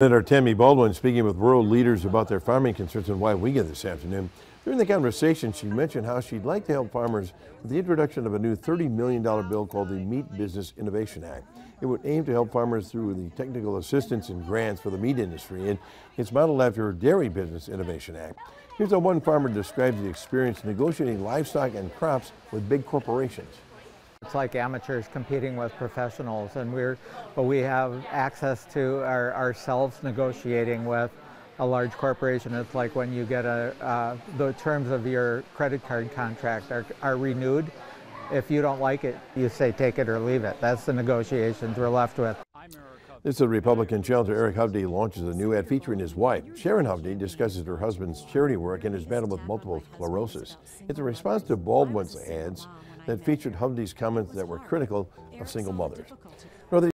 Senator Tammy Baldwin speaking with world leaders about their farming concerns in Weyauwega this afternoon. During the conversation, she mentioned how she'd like to help farmers with the introduction of a new $30 million bill called the Meat Business Innovation Act. It would aim to help farmers through the technical assistance and grants for the meat industry, and it's modeled after her Dairy Business Innovation Act. Here's how one farmer describes the experience negotiating livestock and crops with big corporations. It's like amateurs competing with professionals, and we have access to ourselves negotiating with a large corporation. It's like when you get the terms of your credit card contract are renewed. If you don't like it, you say take it or leave it. That's the negotiations we're left with. This is Republican challenger Eric Hovde launches a new ad featuring his wife. Sharon Hovde discusses her husband's charity work and his battle with multiple sclerosis. It's a response to Baldwin's ads that featured Hovde's comments that were critical of single mothers.